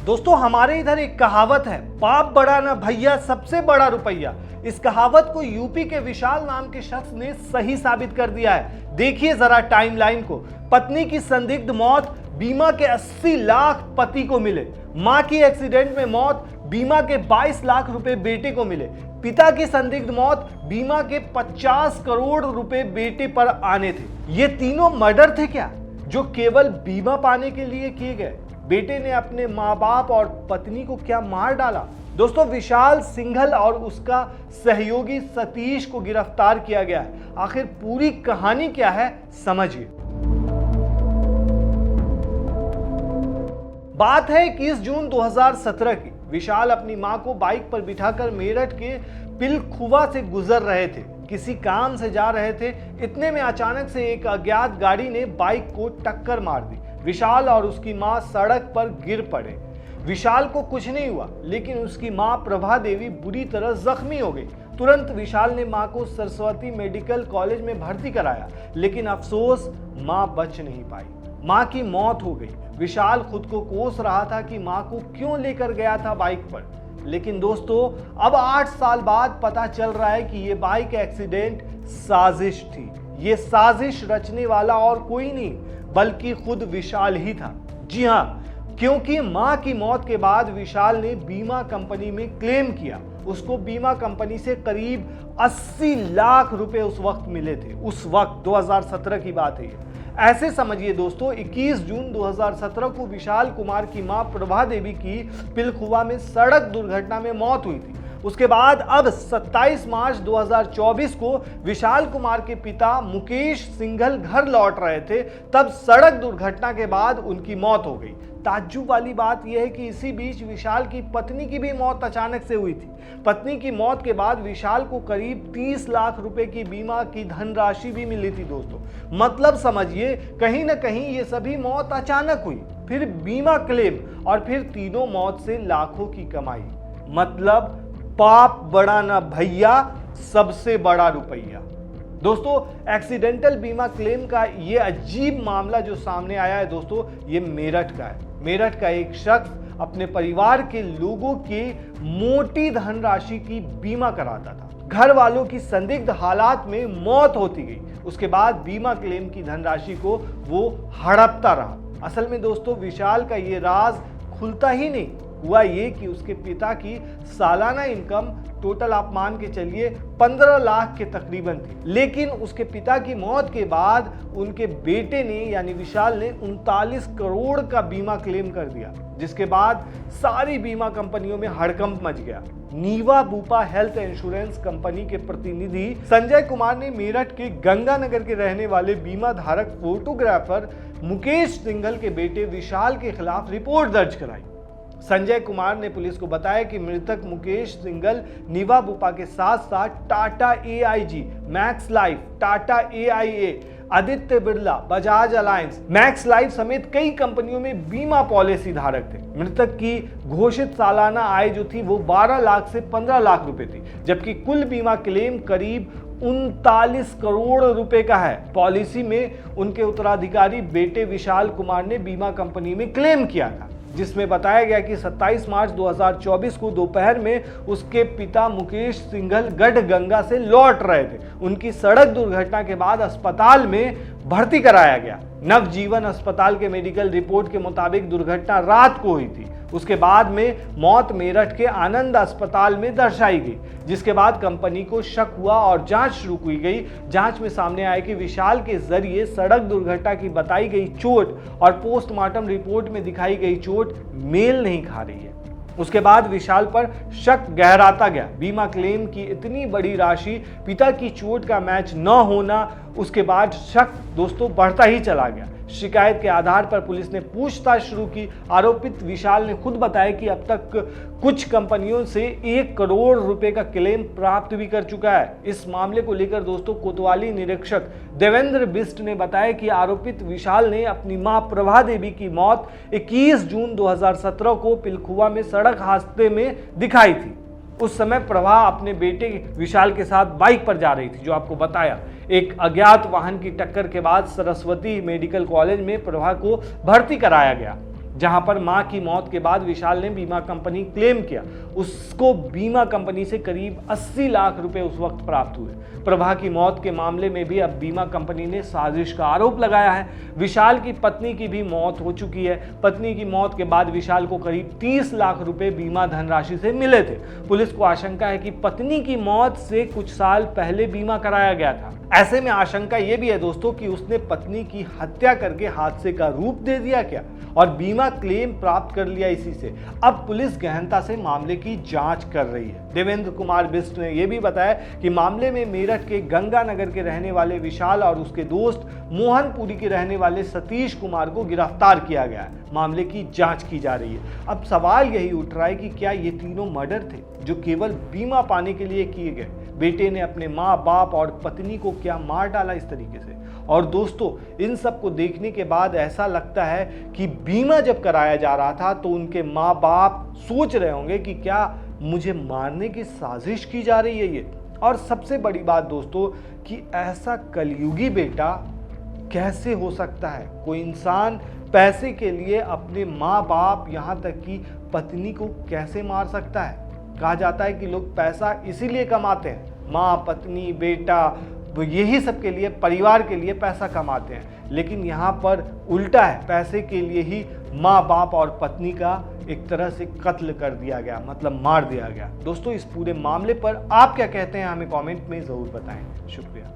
दोस्तों हमारे इधर एक कहावत है, बाप बड़ा ना भैया सबसे बड़ा रुपया। इस कहावत को यूपी के विशाल नाम के शख्स ने सही साबित कर दिया है। देखिए जरा टाइमलाइन को। पत्नी की संदिग्ध मौत, बीमा के 80 लाख पति को मिले। मां की एक्सीडेंट में मौत, बीमा के 22 लाख रुपए बेटे को मिले। पिता की संदिग्ध मौत, बीमा के 50 करोड़ रुपए बेटे पर आने थे। ये तीनों मर्डर थे क्या, जो केवल बीमा पाने के लिए किए गए? बेटे ने अपने माँ बाप और पत्नी को क्या मार डाला? दोस्तों विशाल सिंघल और उसका सहयोगी सतीश को गिरफ्तार किया गया है। आखिर पूरी कहानी क्या है, समझिए। बात है 21 जून 2017 की। विशाल अपनी मां को बाइक पर बिठाकर मेरठ के पिलखुवा से गुजर रहे थे। किसी काम से जा रहे थे। इतने में अचानक से एक अज्ञात गाड़ी ने बाइक को टक्कर मार दी। विशाल और उसकी मां सड़क पर गिर पड़े। विशाल को कुछ नहीं हुआ, लेकिन उसकी मां प्रभा देवी बुरी तरह जख्मी हो गई। तुरंत विशाल ने मां को सरस्वती मेडिकल कॉलेज में भर्ती कराया, लेकिन अफसोस मां बच नहीं पाई। मां की मौत हो गई। विशाल खुद को कोस रहा था कि मां को क्यों लेकर गया था बाइक पर। लेकिन दोस्तों अब 8 साल बाद पता चल रहा है कि यह बाइक एक्सीडेंट साजिश थी। ये साजिश रचने वाला और कोई नहीं बल्कि खुद विशाल ही था। जी हाँ, क्योंकि मां की मौत के बाद विशाल ने बीमा कंपनी में क्लेम किया। उसको बीमा कंपनी से करीब 80 लाख रुपए उस वक्त मिले थे। उस वक्त 2017 की बात है ये। ऐसे समझिए दोस्तों, 21 जून 2017 को विशाल कुमार की मां प्रभा देवी की पिलखुवा में सड़क दुर्घटना में मौत हुई थी। उसके बाद अब 27 मार्च 2024 को विशाल कुमार के पिता मुकेश सिंघल घर लौट रहे थे। तब सड़क दुर्घटना के बाद उनकी मौत हो गई। ताज्जुब वाली बात यह है कि इसी बीच विशाल की पत्नी की भी मौत अचानक से हुई थी। पत्नी की मौत के बाद विशाल को करीब 30 लाख रुपए की बीमा की धनराशि भी मिली थी दोस्तों। मतलब समझिए, कहीं ना कहीं ये सभी मौत अचानक हुई, फिर बीमा क्लेम और फिर तीनों मौत से लाखों की कमाई। मतलब पाप बड़ा ना भैया सबसे बड़ा रुपया। दोस्तों एक्सीडेंटल बीमा क्लेम का ये अजीब मामला जो सामने आया है दोस्तों, ये मेरठ का है। मेरठ का एक शख्स अपने परिवार के लोगों के मोटी धनराशि की बीमा कराता था। घर वालों की संदिग्ध हालात में मौत होती गई। उसके बाद बीमा क्लेम की धनराशि को वो हड़पता रहा। असल में दोस्तों विशाल का ये राज खुलता ही नहीं। हुआ ये कि उसके पिता की सालाना इनकम टोटल आप मान के चलिए 15 लाख के तकरीबन थी। लेकिन उसके पिता की मौत के बाद उनके बेटे ने यानी विशाल ने 39 करोड़ का बीमा क्लेम कर दिया, जिसके बाद सारी बीमा कंपनियों में हड़कंप मच गया। नीवा बूपा हेल्थ इंश्योरेंस कंपनी के प्रतिनिधि संजय कुमार ने मेरठ के गंगानगर के रहने वाले बीमा धारक फोटोग्राफर मुकेश सिंघल के बेटे विशाल के खिलाफ रिपोर्ट दर्ज कराई। संजय कुमार ने पुलिस को बताया कि मृतक मुकेश सिंघल नीवा बुपा के साथ साथ Tata AIG, max life, Tata AIA, Aditya Birla, Bajaj alliance, max life समेत कई कंपनियों में बीमा पॉलिसी धारक थे। मृतक की घोषित सालाना आय जो थी वो 12 लाख से 15 लाख रुपए थी, जबकि कुल बीमा क्लेम करीब 39 करोड़ रुपए का है। पॉलिसी में उनके उत्तराधिकारी बेटे विशाल कुमार ने बीमा कंपनी में क्लेम किया था, जिसमें बताया गया कि 27 मार्च 2024 को दोपहर में उसके पिता मुकेश सिंघल गढ़गंगा से लौट रहे थे। उनकी सड़क दुर्घटना के बाद अस्पताल में भर्ती कराया गया। नवजीवन अस्पताल के मेडिकल रिपोर्ट के मुताबिक दुर्घटना रात को हुई थी। उसके बाद में मौत मेरठ के आनंद अस्पताल में दर्शाई गई, जिसके बाद कंपनी को शक हुआ और जांच शुरू की गई। जांच में सामने आया कि विशाल के जरिए सड़क दुर्घटना की बताई गई चोट और पोस्टमार्टम रिपोर्ट में दिखाई गई चोट मेल नहीं खा रही है। उसके बाद विशाल पर शक गहराता गया। बीमा क्लेम की इतनी बड़ी राशि, पिता की चोट का मैच न होना, उसके बाद शक दोस्तों बढ़ता ही चला गया। शिकायत के आधार पर पुलिस ने पूछताछ शुरू की। आरोपित विशाल ने खुद बताया कि अब तक कुछ कंपनियों से 1 करोड़ रुपए का क्लेम प्राप्त भी कर चुका है। इस मामले को लेकर दोस्तों कोतवाली निरीक्षक देवेंद्र बिस्ट ने बताया कि आरोपित विशाल ने अपनी मां प्रभा देवी की मौत 21 जून 2017 को पिलखुवा में सड़क हादसे में दिखाई थी। उस समय प्रभा अपने बेटे विशाल के साथ बाइक पर जा रही थी, जो आपको बताया। एक अज्ञात वाहन की टक्कर के बाद सरस्वती मेडिकल कॉलेज में प्रभा को भर्ती कराया गया। जहां पर मां की मौत के बाद विशाल ने बीमा कंपनी क्लेम किया। उसको बीमा कंपनी से करीब 80 लाख रुपए उस वक्त प्राप्त हुए। प्रभा की मौत के मामले में भी अब बीमा कंपनी ने साजिश का आरोप लगाया है। विशाल की पत्नी की भी मौत हो चुकी है। पत्नी की मौत के बाद विशाल को करीब 30 लाख रुपए बीमा धनराशि से मिले थे। पुलिस को आशंका है कि पत्नी की मौत से कुछ साल पहले बीमा कराया गया था। ऐसे में आशंका यह भी है दोस्तों कि उसने पत्नी की हत्या करके हादसे का रूप दे दिया क्या और बीमा क्लेम प्राप्त कर लिया इसी से। अब पुलिस गहनता से मामले की जांच कर रही है। देवेंद्र कुमार बिष्ट ने यह भी बताया कि मामले में मेरठ के गंगानगर के रहने वाले विशाल और उसके दोस्त मोहनपुरी के रहने वाले सतीश कुमार को गिरफ्तार किया गया है। मामले की जांच की जा रही है। अब सवाल यही उठ रहा है कि क्या ये तीनों मर्डर थे जो केवल बीमा पाने के लिए किए गए। बेटे ने अपने माँ बाप और पत्नी को क्या मार डाला इस तरीके से। और दोस्तों, इन सब को देखने के बाद ऐसा लगता है कि बीमा जब कराया जा रहा था तो उनके माँ बाप सोच रहे होंगे कि क्या मुझे मारने की साजिश की जा रही है ये। और सबसे बड़ी बात दोस्तों कि ऐसा कलयुगी बेटा कैसे हो सकता है। कोई इंसान पैसे के लिए अपने माँ बाप यहाँ तक कि पत्नी को कैसे मार सकता है। कहा जाता है कि लोग पैसा इसीलिए कमाते हैं, माँ पत्नी बेटा यही सब के लिए, परिवार के लिए पैसा कमाते हैं। लेकिन यहाँ पर उल्टा है, पैसे के लिए ही माँ बाप और पत्नी का एक तरह से कत्ल कर दिया गया, मतलब मार दिया गया। दोस्तों, इस पूरे मामले पर आप क्या कहते हैं हमें कमेंट में ज़रूर बताएं। शुक्रिया।